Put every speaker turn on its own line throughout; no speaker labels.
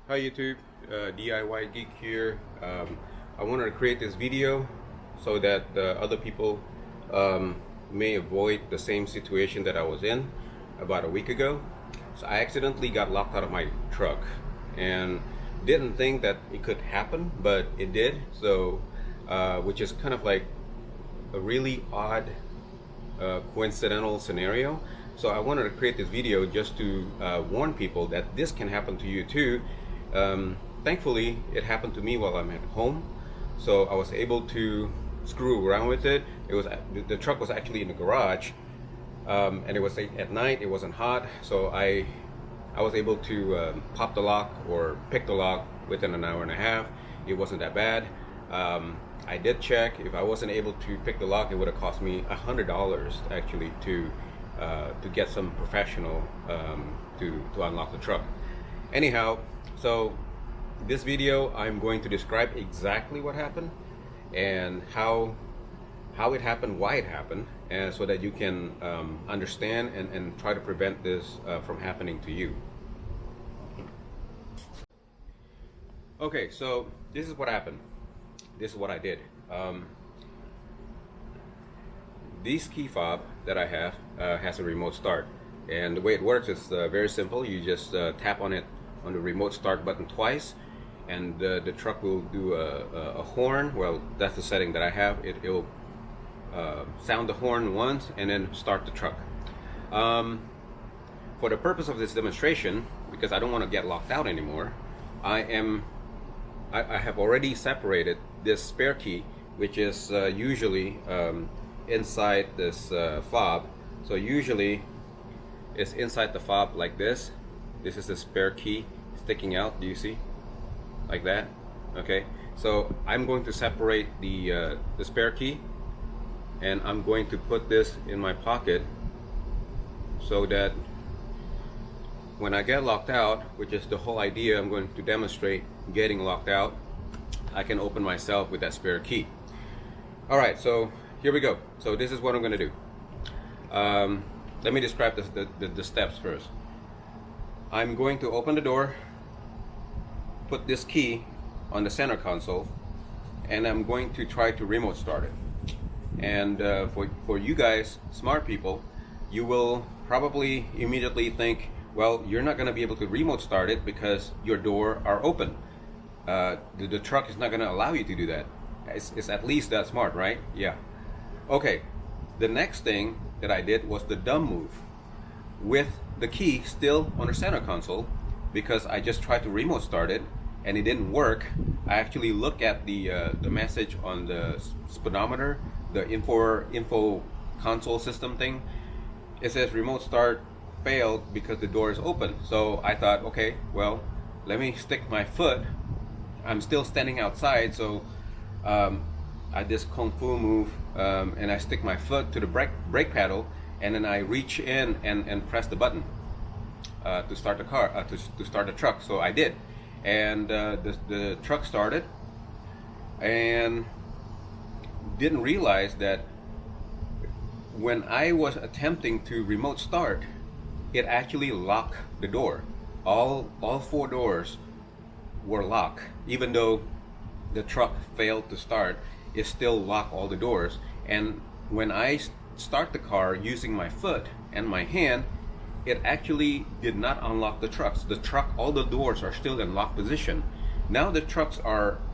Hi YouTube, DIY Geek here. I wanted to create this video so that other people may avoid the same situation that I was in about a week ago. So I accidentally got locked out of my truck and didn't think that it could happen, but it did. So, which is kind of like a really odd coincidental scenario. So I wanted to create this video just to warn people that this can happen to you too. Thankfully, it happened to me while I'm at home, so I was able to screw around with it. The truck was actually in the garage, and it was at night. It wasn't hot, so I was able to pop the lock or pick the lock within an hour and a half. It wasn't that bad. I did check. If I wasn't able to pick the lock, it would have cost me $100 actually to get some professional to unlock the truck. Anyhow, so this video I'm going to describe exactly what happened and how it happened, why it happened, and so that you can understand and try to prevent this from happening to you. Okay, so this is what happened. This is what I did. This key fob that I have has a remote start, and the way it works is very simple. You just tap on it on the remote start button twice, and the truck will do a horn. Well, that's the setting that I have. It'll sound the horn once and then start the truck. For the purpose of this demonstration, because I don't want to get locked out anymore, I have already separated this spare key, which is usually inside this fob. So usually it's inside the fob like this. This is the spare key sticking out. Do you see? Like that. Okay. So I'm going to separate the spare key, and I'm going to put this in my pocket so that when I get locked out, which is the whole idea, I'm going to demonstrate getting locked out, I can open myself with that spare key. Alright, so here we go. So this is what I'm going to do. Let me describe the steps first. I'm going to open the door, put this key on the center console, and I'm going to try to remote start it. And for you guys, smart people, you will probably immediately think, well, you're not going to be able to remote start it because your door are open. The truck is not going to allow you to do that. It's at least that smart, right? Yeah. Okay. The next thing that I did was the dumb move with the key still on the center console, because I just tried to remote start it and it didn't work. I actually looked at the message on the speedometer, the info console system thing. It says remote start failed because the door is open. So I thought, okay, well, let me stick my foot. I'm still standing outside, so I this kung fu move, and I stick my foot to the brake pedal, and then I reach in and press the button to start the car, to start the truck. So I did, and the truck started, and didn't realize that when I was attempting to remote start, it actually locked the door. All four doors were locked, even though the truck failed to start. It still locked all the doors. And when I start the car using my foot and my hand, it actually did not unlock the trucks. The truck, all the doors are still in locked position. Now the trucks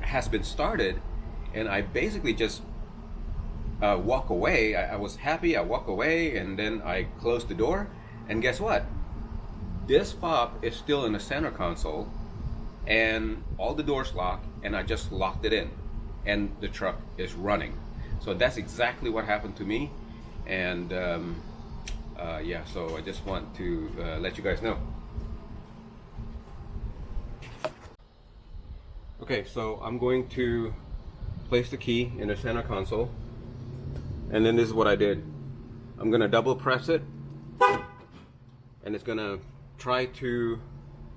has been started, and I basically just walk away. I was happy. I walk away, and then I close the door. And guess what? This fob is still in the center console, and all the doors locked, and I just locked it in, and the truck is running. So that's exactly what happened to me. And yeah, so I just want to let you guys know. Okay, so I'm going to place the key in the center console, and then this is what I did. I'm gonna double press it, and it's gonna try to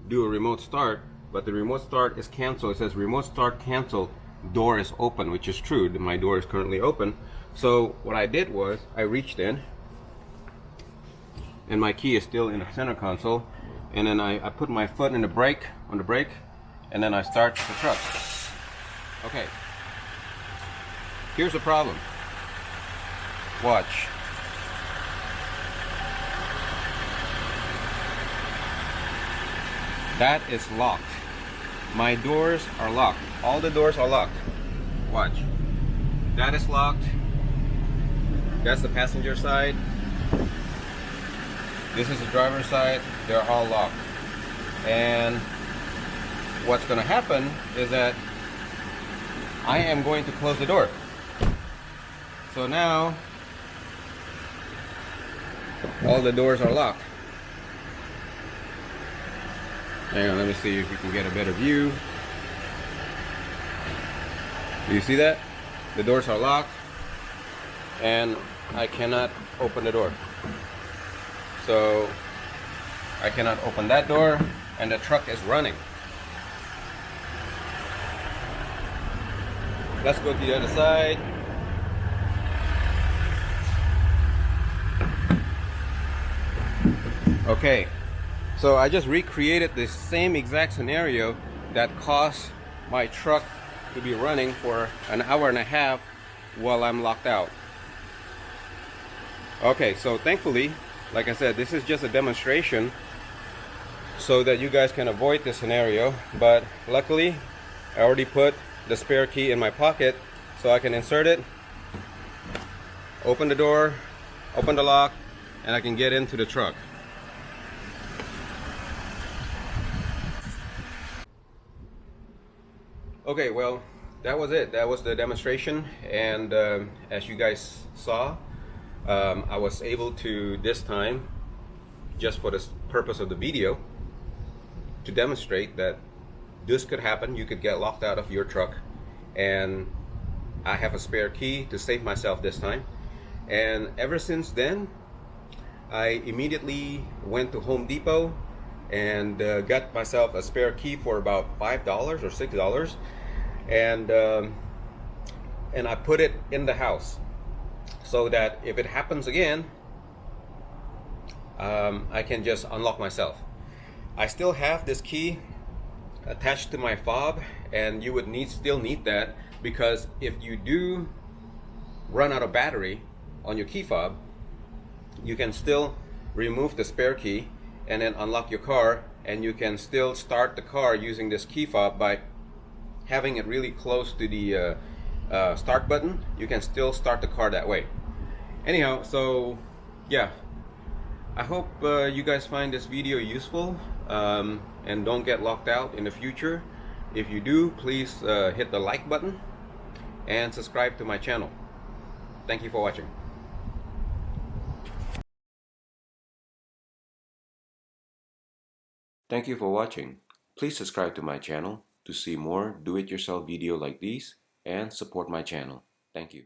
do a remote start, but the remote start is canceled. It says remote start canceled, door is open, which is true. My door is currently open. So what I did was I reached in, and my key is still in the center console, and then I put my foot in the brake, on the brake, and then I start the truck. Okay, here's the problem. Watch. That is locked. My doors are locked. All the doors are locked. Watch. That is locked. That's the passenger side. This is the driver's side. They're all locked. And what's going to happen is that I am going to close the door. So now all the doors are locked. Hang on, let me see if we can get a better view. Do you see that? The doors are locked and I cannot open the door. So I cannot open that door and the truck is running. Let's go to the other side. Okay, so I just recreated the same exact scenario that caused my truck to be running for an hour and a half while I'm locked out. Okay, so thankfully, like I said, this is just a demonstration so that you guys can avoid this scenario, but luckily I already put the spare key in my pocket so I can insert it, open the door, open the lock, and I can get into the truck. Okay, well, that was it. That was the demonstration, and as you guys saw, I was able to, this time, just for the purpose of the video, to demonstrate that this could happen. You could get locked out of your truck, and I have a spare key to save myself this time. And ever since then, I immediately went to Home Depot and got myself a spare key for about $5 or $6, and I put it in the house so that if it happens again, I can just unlock myself. I still have this key attached to my fob, and you would still need that, because if you do run out of battery on your key fob, you can still remove the spare key and then unlock your car, and you can still start the car using this key fob by having it really close to the start button. You can still start the car that way. Anyhow, so yeah, I hope you guys find this video useful and don't get locked out in the future. If you do, please hit the like button and subscribe to my channel. Thank you for watching. Thank you for watching. Please subscribe to my channel to see more do-it-yourself video like these and support my channel. Thank you.